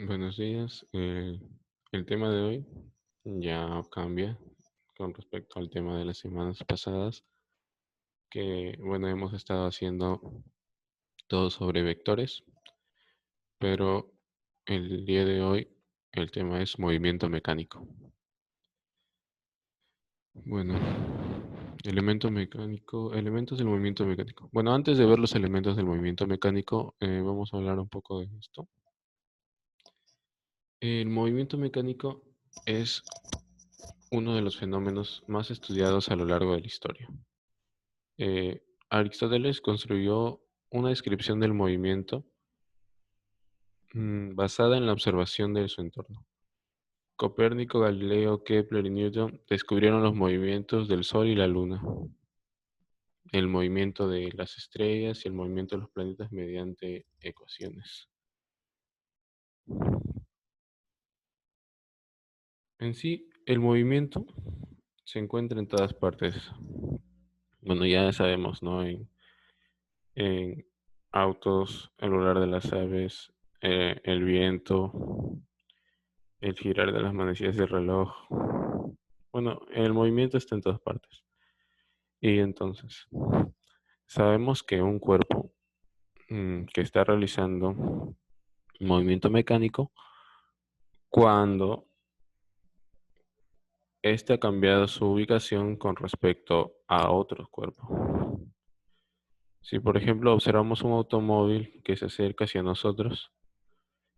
Buenos días. El tema de hoy ya cambia con respecto al tema de las semanas pasadas, que bueno, hemos estado haciendo todo sobre vectores, pero el día de hoy el tema es movimiento mecánico. Bueno, elemento mecánico, elementos del movimiento mecánico. Bueno, antes de ver los elementos del movimiento mecánico, vamos a hablar un poco de esto. El movimiento mecánico es uno de los fenómenos más estudiados a lo largo de la historia. Aristóteles construyó una descripción del movimiento basada en la observación de su entorno. Copérnico, Galileo, Kepler y Newton descubrieron los movimientos del Sol y la Luna, el movimiento de las estrellas y el movimiento de los planetas mediante ecuaciones. En sí, el movimiento se encuentra en todas partes. Bueno, ya sabemos, ¿no? En autos, el volar de las aves, el viento, el girar de las manecillas del reloj. Bueno, el movimiento está en todas partes. Y entonces, sabemos que un cuerpo que está realizando un movimiento mecánico, cuando éste ha cambiado su ubicación con respecto a otros cuerpos. Si, por ejemplo, observamos un automóvil que se acerca hacia nosotros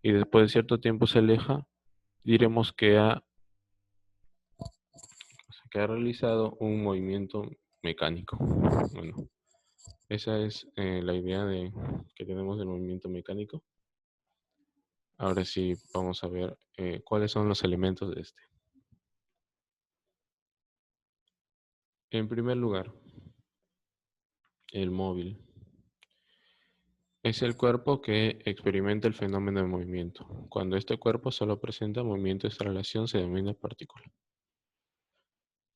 y después de cierto tiempo se aleja, diremos que ha realizado un movimiento mecánico. Bueno, esa es la idea que tenemos del movimiento mecánico. Ahora sí, vamos a ver cuáles son los elementos de este. En primer lugar, el móvil. Es el cuerpo que experimenta el fenómeno de movimiento. Cuando este cuerpo solo presenta movimiento, esta relación se denomina partícula.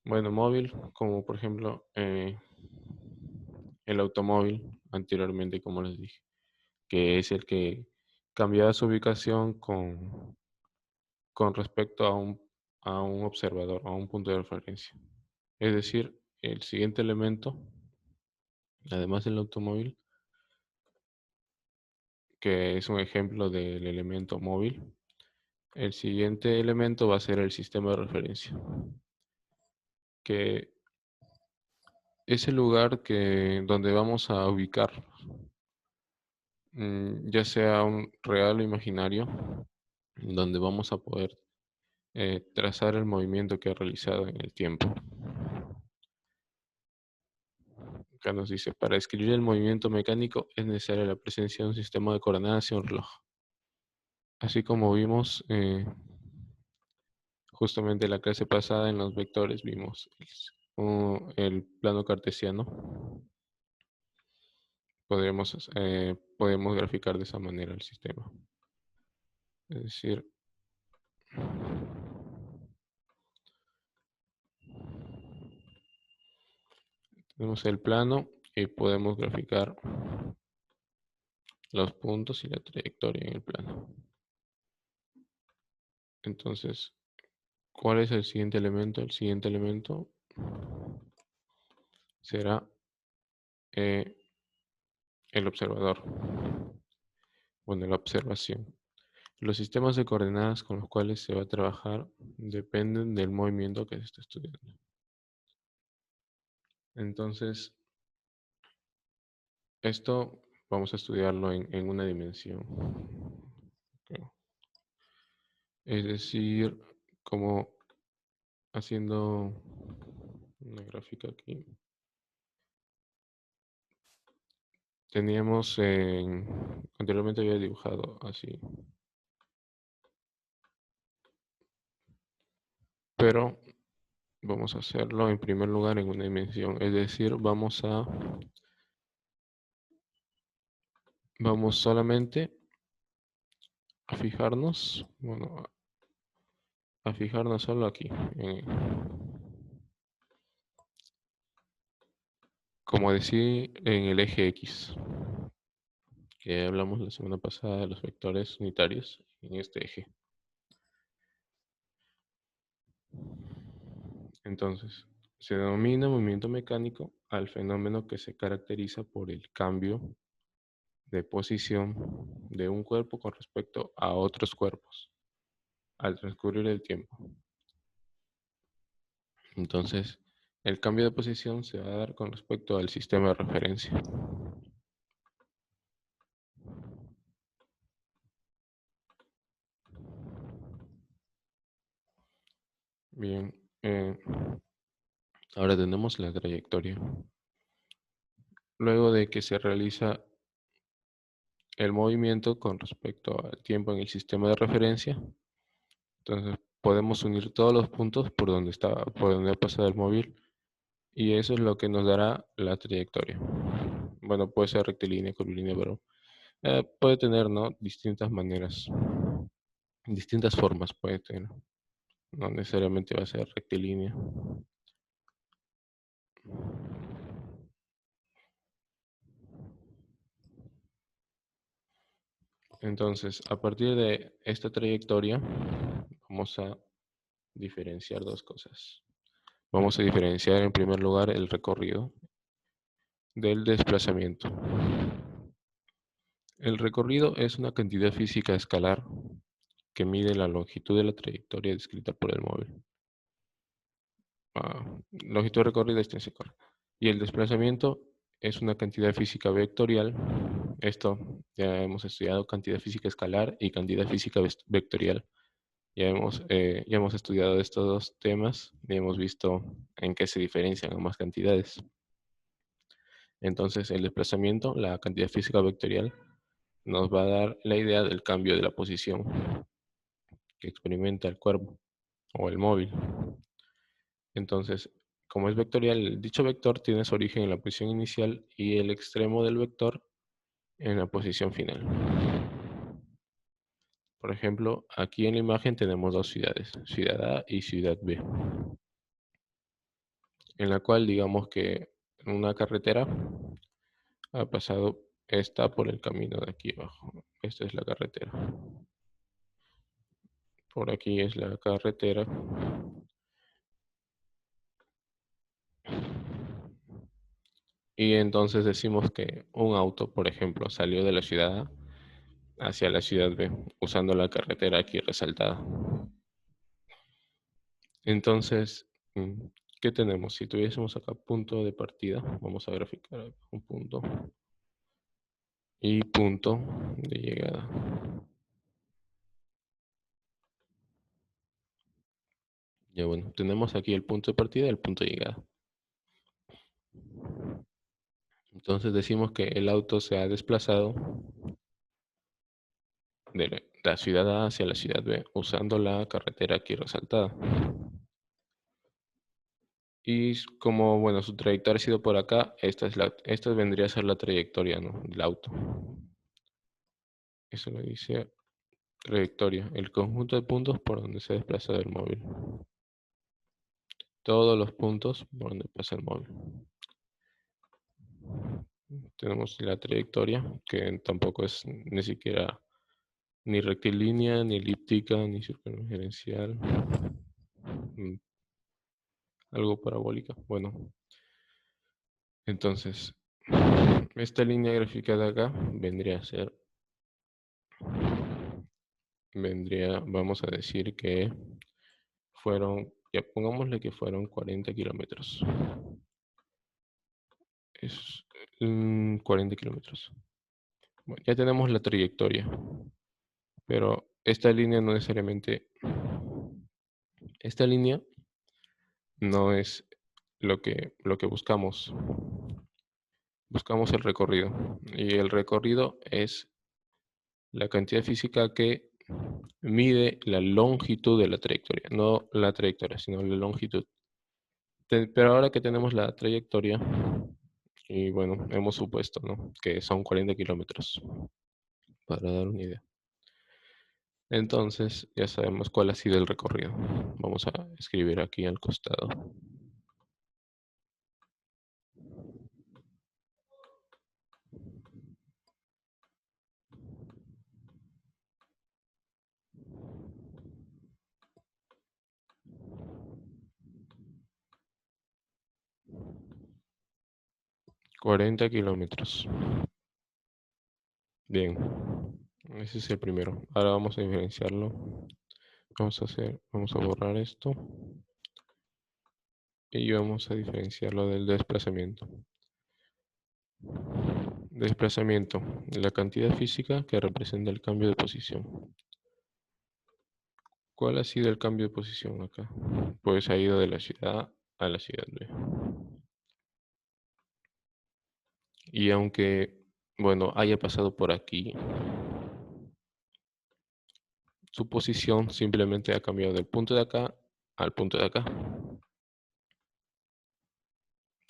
Bueno, móvil, como por ejemplo el automóvil, anteriormente, como les dije, que es el que cambiaba su ubicación con respecto a un observador, a un punto de referencia. Es decir, el siguiente elemento, además del automóvil, que es un ejemplo del elemento móvil, el siguiente elemento va a ser el sistema de referencia, que es el lugar donde vamos a ubicar, ya sea un real o imaginario, donde vamos a poder trazar el movimiento que ha realizado en el tiempo. Acá nos dice, para describir el movimiento mecánico es necesaria la presencia de un sistema de coordenadas y un reloj. Así como vimos justamente en la clase pasada en los vectores, vimos el plano cartesiano. Podemos graficar de esa manera el sistema. Es decir, tenemos el plano y podemos graficar los puntos y la trayectoria en el plano. Entonces, ¿cuál es el siguiente elemento? El siguiente elemento será el observador. Bueno, la observación. Los sistemas de coordenadas con los cuales se va a trabajar dependen del movimiento que se está estudiando. Entonces, esto vamos a estudiarlo en una dimensión. Ok. Es decir, como haciendo una gráfica aquí. Teníamos anteriormente había dibujado así, pero vamos a hacerlo en primer lugar en una dimensión, es decir, vamos solamente a fijarnos, bueno, a fijarnos solo aquí, como decir, en el eje X, que hablamos la semana pasada de los vectores unitarios, en este eje. Entonces, se denomina movimiento mecánico al fenómeno que se caracteriza por el cambio de posición de un cuerpo con respecto a otros cuerpos al transcurrir el tiempo. Entonces, el cambio de posición se va a dar con respecto al sistema de referencia. Bien, ahora tenemos la trayectoria. Luego de que se realiza el movimiento con respecto al tiempo en el sistema de referencia, entonces podemos unir todos los puntos por donde ha pasado el móvil, y eso es lo que nos dará la trayectoria. Bueno, puede ser rectilínea, curvilínea, pero puede tener, ¿no?, distintas maneras, distintas formas puede tener. No necesariamente va a ser rectilínea. Entonces, a partir de esta trayectoria, vamos a diferenciar dos cosas. Vamos a diferenciar en primer lugar el recorrido del desplazamiento. El recorrido es una cantidad física escalar que mide la longitud de la trayectoria descrita por el móvil. Longitud recorrida, distancia corta. Y el desplazamiento es una cantidad física vectorial. Esto ya hemos estudiado cantidad física escalar y cantidad física vectorial. Ya hemos estudiado estos dos temas y hemos visto en qué se diferencian ambas cantidades. Entonces, el desplazamiento, la cantidad física vectorial, nos va a dar la idea del cambio de la posición que experimenta el cuerpo o el móvil. Entonces, como es vectorial, dicho vector tiene su origen en la posición inicial y el extremo del vector en la posición final. Por ejemplo, aquí en la imagen tenemos dos ciudades, ciudad A y ciudad B, en la cual digamos que una carretera ha pasado, está por el camino de aquí abajo. Esta es la carretera. Por aquí es la carretera. Y entonces decimos que un auto, por ejemplo, salió de la ciudad A hacia la ciudad B, usando la carretera aquí resaltada. Entonces, ¿qué tenemos? Si tuviésemos acá punto de partida, vamos a graficar acá un punto y punto de llegada. Ya bueno, tenemos aquí el punto de partida y el punto de llegada. Entonces decimos que el auto se ha desplazado de la ciudad A hacia la ciudad B usando la carretera aquí resaltada. Y como, bueno, su trayectoria ha sido por acá, esta vendría a ser la trayectoria, ¿no?, del auto. Eso lo dice trayectoria, el conjunto de puntos por donde se desplaza el móvil. Todos los puntos por donde pasa el móvil. Tenemos la trayectoria, que tampoco es ni siquiera ni rectilínea, ni elíptica, ni circunferencial. Algo parabólica. Bueno, entonces, esta línea gráfica de acá vamos a decir que ya pongámosle que fueron 40 kilómetros. Es 40 kilómetros. Bueno, ya tenemos la trayectoria, pero esta línea no necesariamente, esta línea no es lo que buscamos. Buscamos el recorrido, y el recorrido es la cantidad física que mide la longitud de la trayectoria, no la trayectoria, sino la longitud. Pero ahora que tenemos la trayectoria, y bueno, hemos supuesto, ¿no?, que son 40 kilómetros, para dar una idea. Entonces, ya sabemos cuál ha sido el recorrido. Vamos a escribir aquí al costado. 40 kilómetros. Bien, ese es el primero. Ahora vamos a diferenciarlo. Vamos a borrar esto y vamos a diferenciarlo del desplazamiento. Desplazamiento, la cantidad física que representa el cambio de posición. ¿Cuál ha sido el cambio de posición acá? Pues ha ido de la ciudad A a la ciudad B. Y aunque, bueno, haya pasado por aquí, su posición simplemente ha cambiado del punto de acá al punto de acá.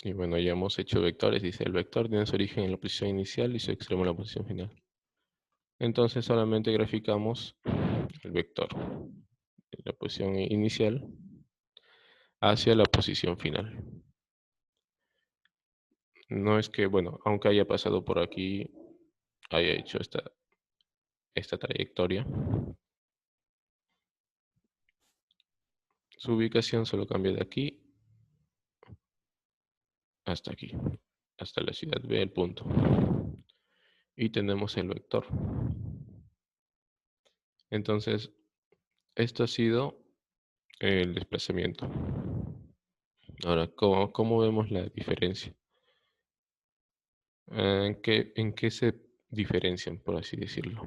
Y bueno, ya hemos hecho vectores. Dice, el vector tiene su origen en la posición inicial y su extremo en la posición final. Entonces solamente graficamos el vector de la posición inicial hacia la posición final. No es que, bueno, aunque haya pasado por aquí, haya hecho esta trayectoria, su ubicación solo cambia de aquí hasta aquí, hasta la ciudad B, el punto. Y tenemos el vector. Entonces, esto ha sido el desplazamiento. Ahora, ¿cómo vemos la diferencia? ¿En qué se diferencian, por así decirlo?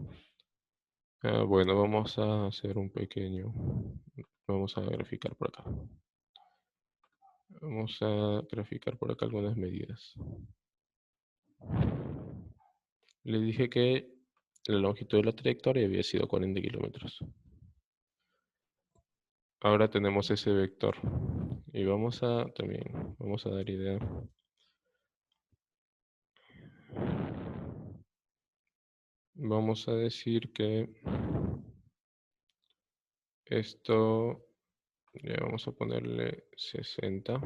Bueno, vamos a hacer vamos a graficar por acá. Vamos a graficar por acá algunas medidas. Le dije que la longitud de la trayectoria había sido 40 kilómetros. Ahora tenemos ese vector y vamos a dar idea. Vamos a decir que esto, ya vamos a ponerle 60.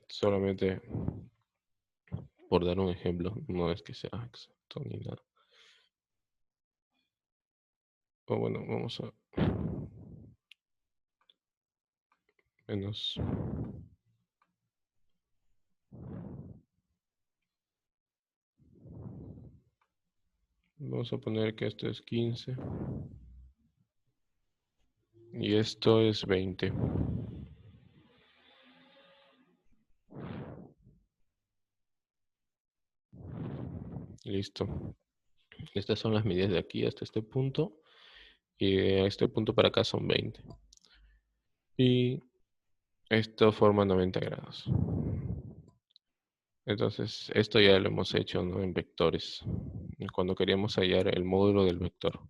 Solamente por dar un ejemplo, no es que sea exacto ni nada. O bueno, vamos a menos. Vamos a poner que esto es 15 y esto es 20. Listo. Estas son las medidas de aquí hasta este punto y de este punto para acá son 20. Y esto forma 90 grados. Entonces, esto ya lo hemos hecho, ¿no?, en vectores. Cuando queríamos hallar el módulo del vector.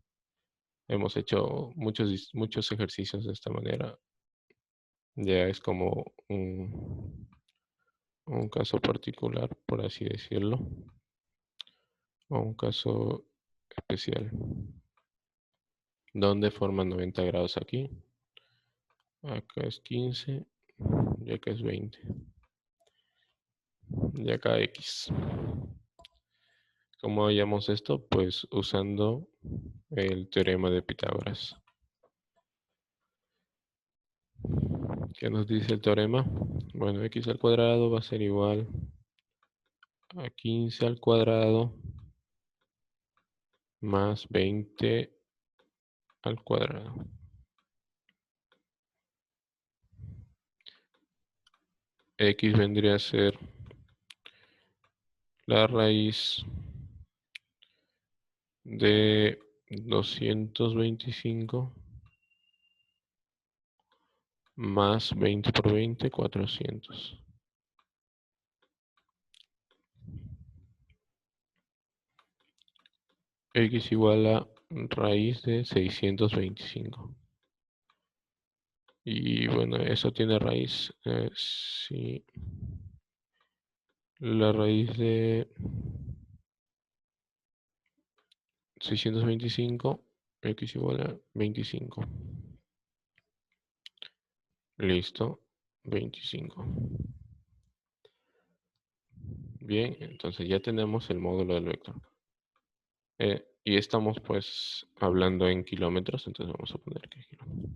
Hemos hecho muchos ejercicios de esta manera. Ya es como un caso particular, por así decirlo, o un caso especial, donde forma 90 grados aquí. Acá es 15 y acá es 20. Y acá X. ¿Cómo hallamos esto? Pues usando el teorema de Pitágoras. ¿Qué nos dice el teorema? Bueno, x al cuadrado va a ser igual a 15 al cuadrado más 20 al cuadrado. X vendría a ser la raíz de 225 más 20 por 20, 400. X igual a raíz de 625. Y bueno, eso tiene raíz. Sí. La raíz de 625, X igual a 25. Listo, 25. Bien, entonces ya tenemos el módulo del vector. Y estamos pues hablando en kilómetros, entonces vamos a poner que kilómetros.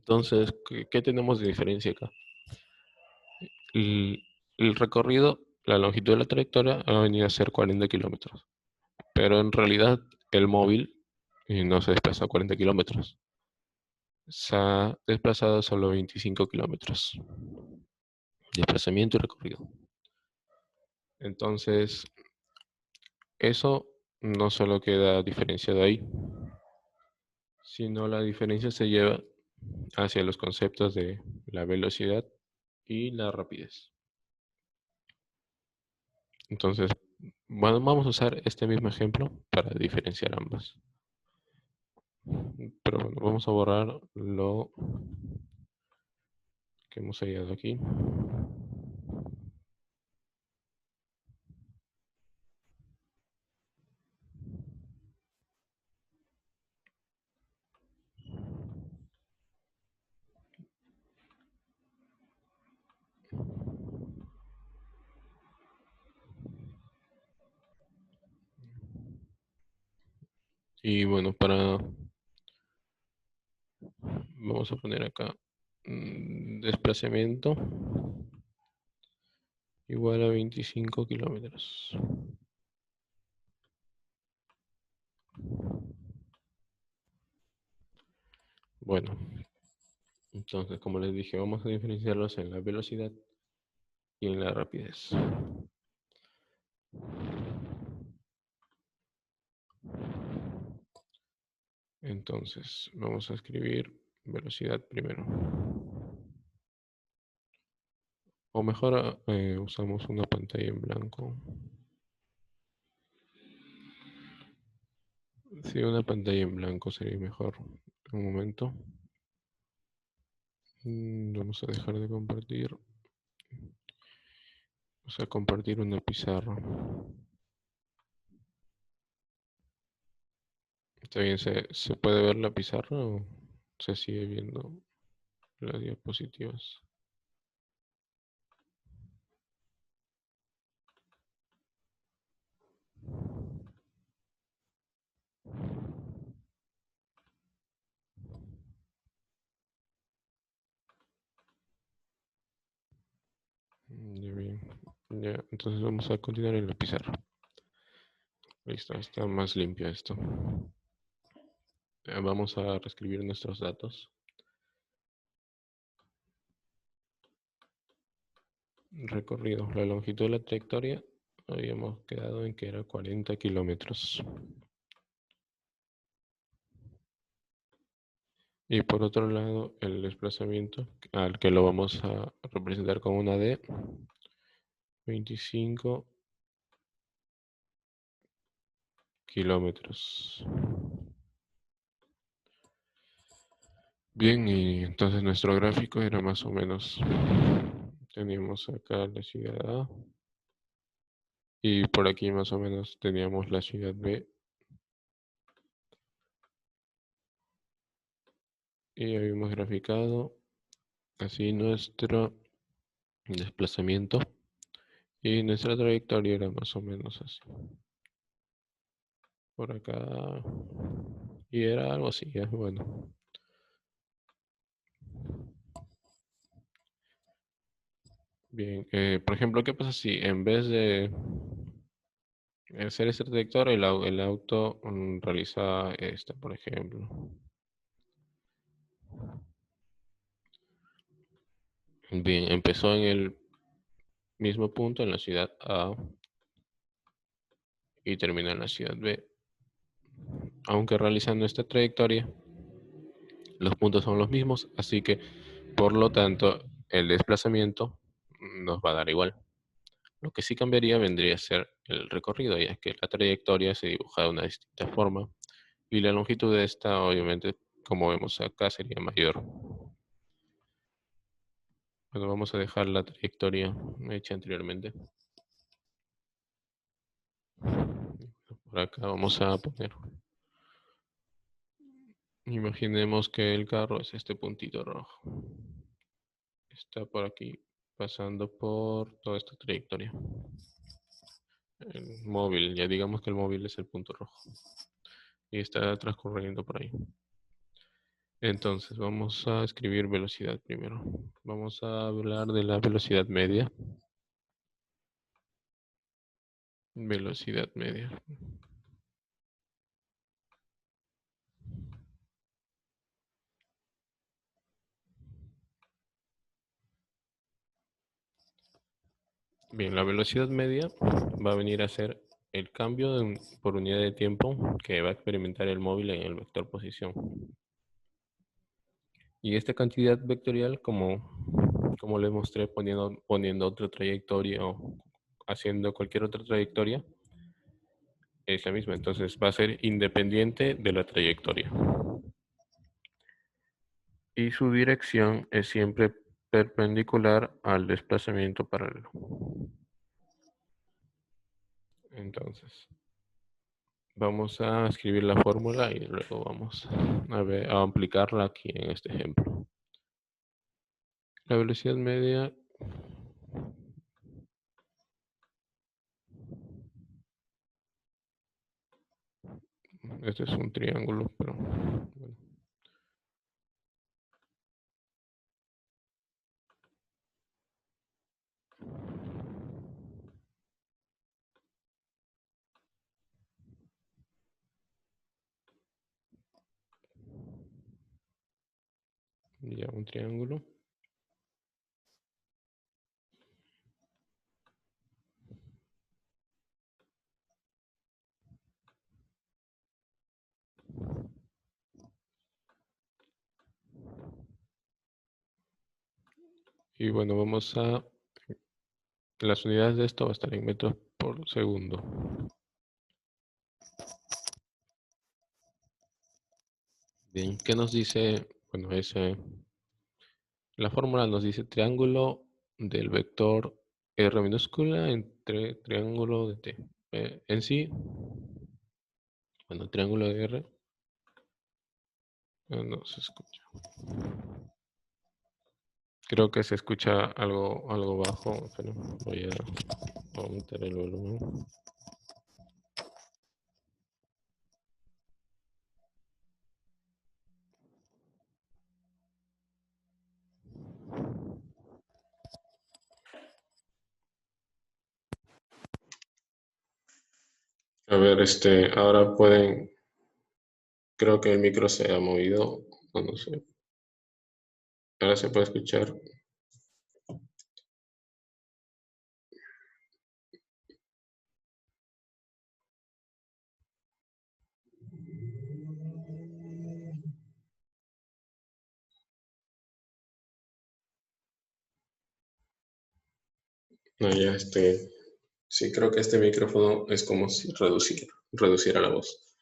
Entonces, ¿qué tenemos de diferencia acá? El recorrido, la longitud de la trayectoria ha venido a ser 40 kilómetros, pero en realidad el móvil no se desplaza 40 kilómetros, se ha desplazado solo 25 kilómetros, desplazamiento y recorrido. Entonces, eso no solo queda diferenciado ahí, sino la diferencia se lleva hacia los conceptos de la velocidad y la rapidez. Entonces, bueno, vamos a usar este mismo ejemplo para diferenciar ambas. Pero bueno, vamos a borrar lo que hemos hallado aquí. Y bueno, vamos a poner acá desplazamiento igual a 25 kilómetros. Bueno, entonces como les dije, vamos a diferenciarlos en la velocidad y en la rapidez. Entonces, vamos a escribir velocidad primero. O mejor usamos una pantalla en blanco. Sí, una pantalla en blanco sería mejor. Un momento. Vamos a dejar de compartir. Vamos a compartir una pizarra. ¿Está bien? ¿Se puede ver la pizarra o se sigue viendo las diapositivas? Ya bien. Ya, entonces vamos a continuar en la pizarra. Listo, está más limpio esto. Vamos a reescribir nuestros datos. Recorrido, la longitud de la trayectoria, habíamos quedado en que era 40 kilómetros. Y por otro lado, el desplazamiento, al que lo vamos a representar con una D, 25 kilómetros. Bien, y entonces nuestro gráfico era más o menos, teníamos acá la ciudad A, y por aquí más o menos teníamos la ciudad B, y habíamos graficado así nuestro desplazamiento, y nuestra trayectoria era más o menos así. Por acá, y era algo así, ya, bueno. Bien, por ejemplo, ¿qué pasa si en vez de hacer este detector, el auto realiza esto, por ejemplo? Bien, empezó en el mismo punto en la ciudad A y termina en la ciudad B. Aunque realizando esta trayectoria, los puntos son los mismos, así que por lo tanto el desplazamiento nos va a dar igual. Lo que sí cambiaría vendría a ser el recorrido, ya que la trayectoria se dibuja de una distinta forma y la longitud de esta, obviamente, como vemos acá, sería mayor. Bueno, vamos a dejar la trayectoria hecha anteriormente. Por acá vamos a poner. Imaginemos que el carro es este puntito rojo. Está por aquí, pasando por toda esta trayectoria. El móvil, ya digamos que el móvil es el punto rojo. Y está transcurriendo por ahí. Entonces, vamos a escribir velocidad primero. Vamos a hablar de la velocidad media. Velocidad media. Bien, la velocidad media va a venir a ser el cambio por unidad de tiempo que va a experimentar el móvil en el vector posición. Y esta cantidad vectorial, como le mostré poniendo otra trayectoria o haciendo cualquier otra trayectoria, es la misma. Entonces va a ser independiente de la trayectoria. Y su dirección es siempre perpendicular al desplazamiento paralelo. Entonces, vamos a escribir la fórmula y luego vamos a aplicarla aquí en este ejemplo. La velocidad media este es un triángulo, pero bueno. Ya un triángulo. Y bueno, las unidades de esto va a estar en metros por segundo. Bien, ¿qué nos dice? Bueno, la fórmula nos dice triángulo del vector R minúscula entre triángulo de T. En sí, bueno, triángulo de R, no se escucha. Creo que se escucha algo bajo, pero voy a aumentar el volumen. A ver, ahora creo que el micro se ha movido, no sé. Ahora se puede escuchar. No, ya sí, creo que este micrófono es como si reduciera la voz.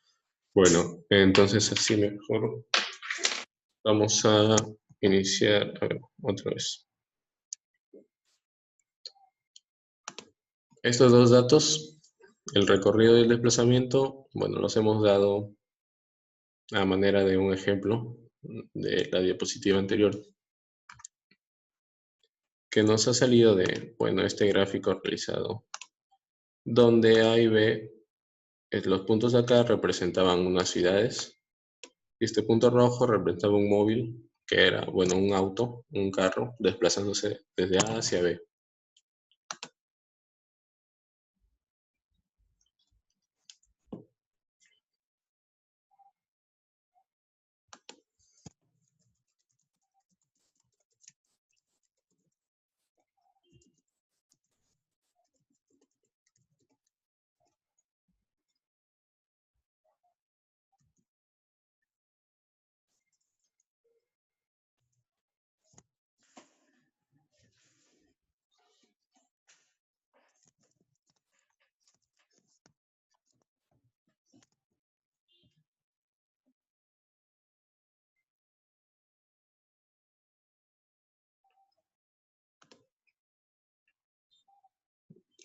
Bueno, entonces así mejor. Vamos a iniciar, a ver, otra vez. Estos dos datos, el recorrido y el desplazamiento, bueno, los hemos dado a manera de un ejemplo de la diapositiva anterior, que nos ha salido de, bueno, este gráfico realizado, donde A y B, los puntos de acá representaban unas ciudades, y este punto rojo representaba un móvil, que era, bueno, un auto, un carro, desplazándose desde A hacia B.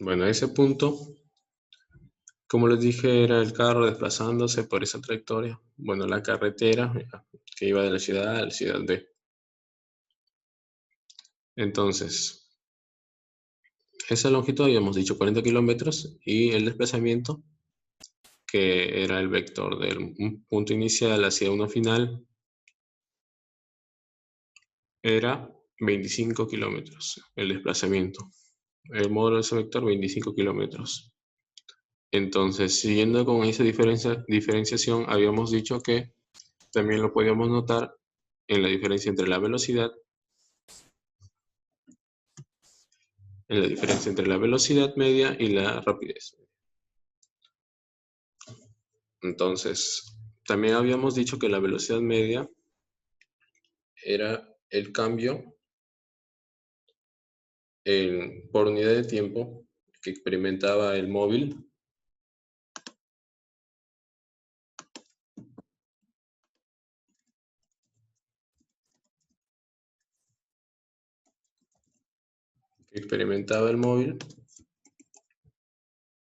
Bueno, ese punto, como les dije, era el carro desplazándose por esa trayectoria. Bueno, la carretera que iba de la ciudad A a la ciudad B. Entonces, esa longitud habíamos dicho 40 kilómetros y el desplazamiento, que era el vector del un punto inicial hacia uno final, era 25 kilómetros el desplazamiento. El módulo de ese vector, 25 kilómetros. Entonces, siguiendo con esa diferenciación, habíamos dicho que también lo podíamos notar en la diferencia entre la velocidad media y la rapidez. Entonces, también habíamos dicho que la velocidad media era el cambio por unidad de tiempo que experimentaba el móvil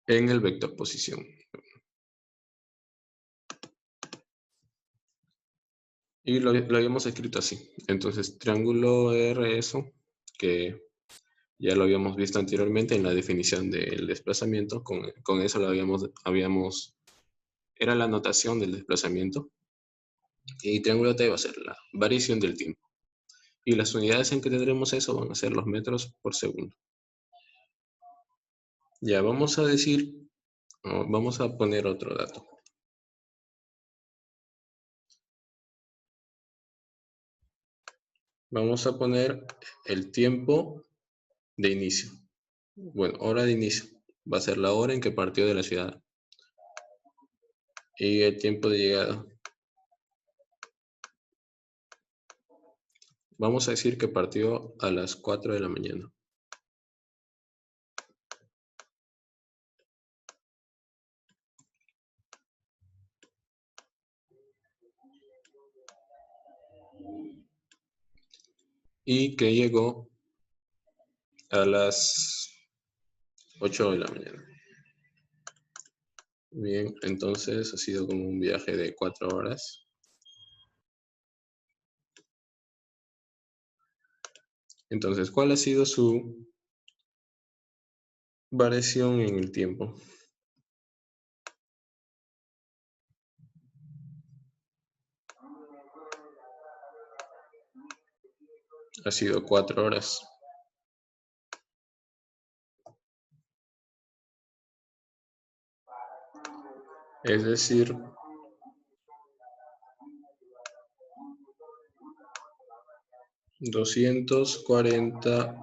en el vector posición. Y lo habíamos escrito así. Entonces, triángulo R, eso, que ya lo habíamos visto anteriormente en la definición del desplazamiento, con eso lo habíamos, era la notación del desplazamiento. Y triángulo T va a ser la variación del tiempo. Y las unidades en que tendremos eso van a ser los metros por segundo. Ya vamos a decir, vamos a poner otro dato. Vamos a poner el tiempo de inicio. Bueno, hora de inicio. Va a ser la hora en que partió de la ciudad. Y el tiempo de llegada. Vamos a decir que partió a las 4 de la mañana. Y que llegó a las 8 de la mañana. Bien, entonces ha sido como un viaje de 4 horas. Entonces, ¿cuál ha sido su variación en el tiempo? Ha sido 4 horas. Es decir, 240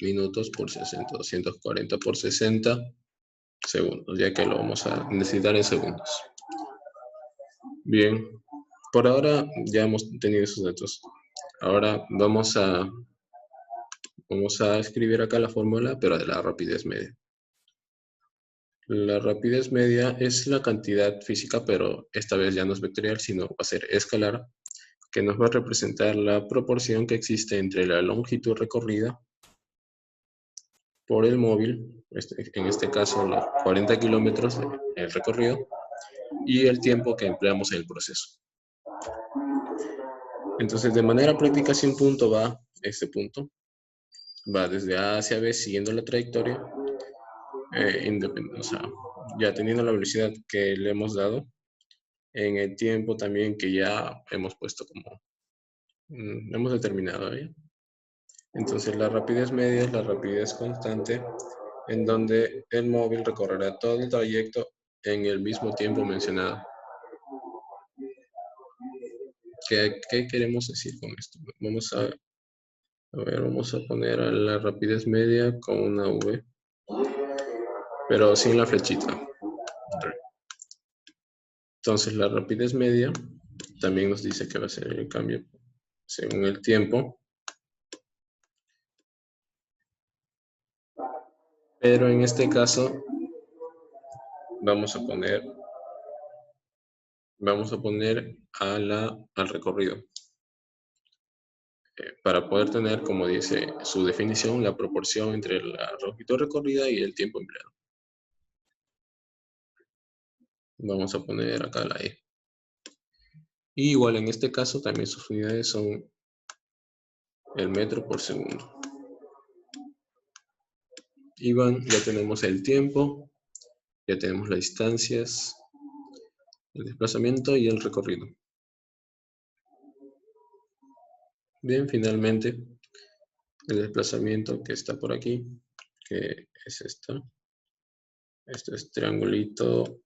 minutos por 60, 240 por 60 segundos, ya que lo vamos a necesitar en segundos. Bien, por ahora ya hemos tenido esos datos. Ahora vamos a escribir acá la fórmula, pero de la rapidez media. La rapidez media es la cantidad física, pero esta vez ya no es vectorial, sino va a ser escalar, que nos va a representar la proporción que existe entre la longitud recorrida por el móvil, en este caso los 40 kilómetros del recorrido, y el tiempo que empleamos en el proceso. Entonces, de manera práctica, si un punto va, este punto, va desde A hacia B siguiendo la trayectoria, o sea, ya teniendo la velocidad que le hemos dado, en el tiempo también que ya hemos puesto como, hemos determinado, ¿eh? Entonces, la rapidez media es la rapidez constante, en donde el móvil recorrerá todo el trayecto en el mismo tiempo mencionado. ¿Qué queremos decir con esto? Vamos a poner a la rapidez media con una V, pero sin la flechita. Entonces la rapidez media también nos dice que va a ser el cambio según el tiempo, pero en este caso vamos a poner al recorrido. Para poder tener, como dice su definición, la proporción entre la longitud recorrida y el tiempo empleado. Vamos a poner acá la E. Y igual en este caso también sus unidades son el metro por segundo. Y ya tenemos el tiempo, ya tenemos las distancias, el desplazamiento y el recorrido. Bien, finalmente, el desplazamiento que está por aquí, que es esto. Esto es triangulito,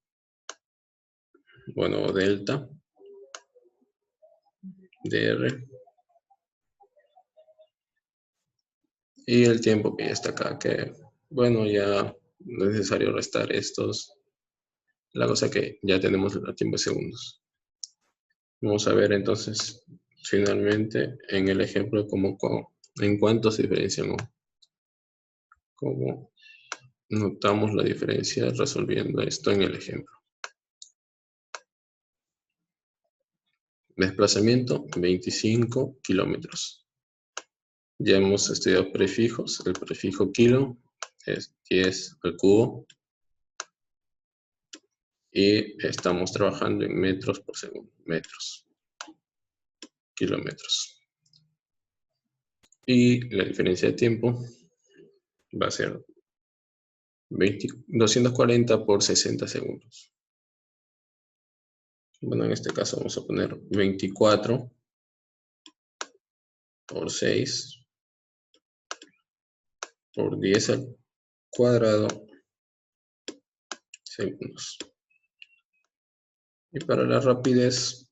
bueno, delta, dr. Y el tiempo que ya está acá, que, bueno, ya no es necesario restar estos. La cosa que ya tenemos el tiempo de segundos. Vamos a ver entonces, finalmente, en el ejemplo, en cuánto se diferencian o cómo notamos la diferencia resolviendo esto en el ejemplo. Desplazamiento, 25 kilómetros. Ya hemos estudiado prefijos. El prefijo kilo es 10 al cubo. Y estamos trabajando en metros por segundo. Metros. Kilómetros. Y la diferencia de tiempo va a ser 240 por 60 segundos. Bueno, en este caso vamos a poner 24 por 6 por 10 al cuadrado segundos. Y para la rapidez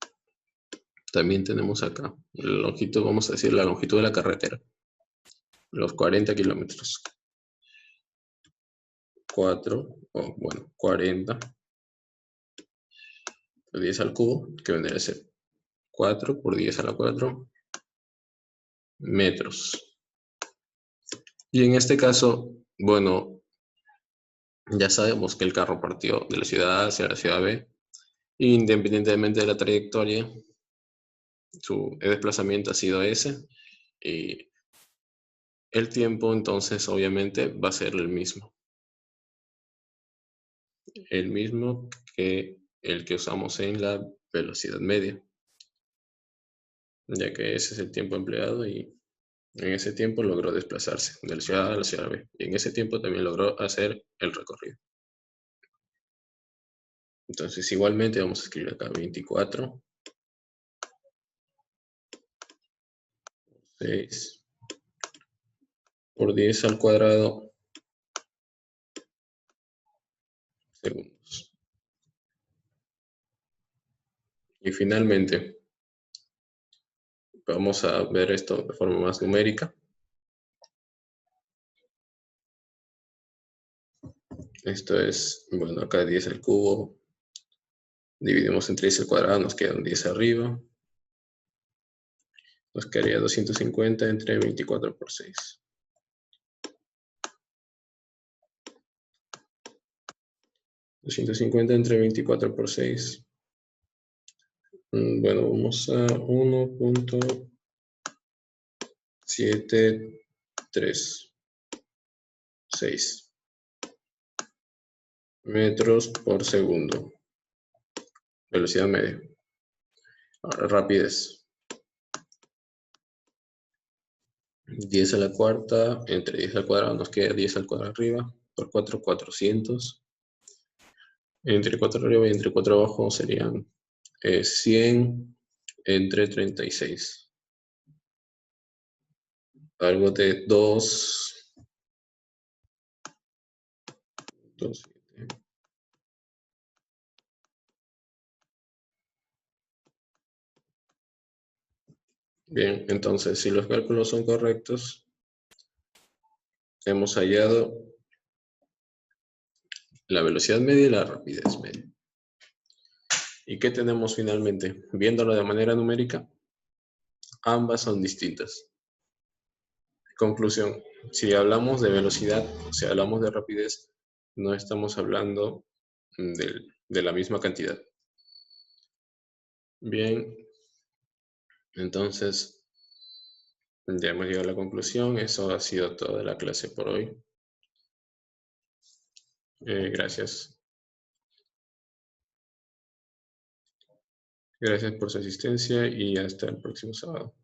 también tenemos acá la longitud, vamos a decir la longitud de la carretera. Los 40 kilómetros. 40 por 10 al cubo, que vendría a ser 4 por 10 a la 4 metros. Y en este caso, bueno, ya sabemos que el carro partió de la ciudad A hacia la ciudad B. Independientemente de la trayectoria, su desplazamiento ha sido ese. Y el tiempo, entonces, obviamente, va a ser el mismo. El mismo que el que usamos en la velocidad media. Ya que ese es el tiempo empleado y en ese tiempo logró desplazarse de la ciudad A a la ciudad B. Y en ese tiempo también logró hacer el recorrido. Entonces, igualmente vamos a escribir acá 24 por 6 por 10 al cuadrado segundos. Y finalmente, vamos a ver esto de forma más numérica. Esto es, bueno, acá 10 al cubo. Dividimos entre 10 al cuadrado, nos queda un 10 arriba. Nos quedaría 250 entre 24 por 6. 250 entre 24 por 6. Bueno, vamos a 1.736 metros por segundo. Velocidad media. Ahora rapidez. 10 a la cuarta, entre 10 al cuadrado nos queda 10 al cuadrado arriba, por 4, 400. Entre 4 arriba y entre 4 abajo serían 100 entre 36. Algo de 2, 2. Bien, entonces si los cálculos son correctos, hemos hallado la velocidad media y la rapidez media. ¿Y qué tenemos finalmente? Viéndolo de manera numérica, ambas son distintas. Conclusión, si hablamos de velocidad, si hablamos de rapidez, no estamos hablando de la misma cantidad. Bien, entonces ya hemos llegado a la conclusión. Eso ha sido toda la clase por hoy. Gracias. Gracias por su asistencia y hasta el próximo sábado.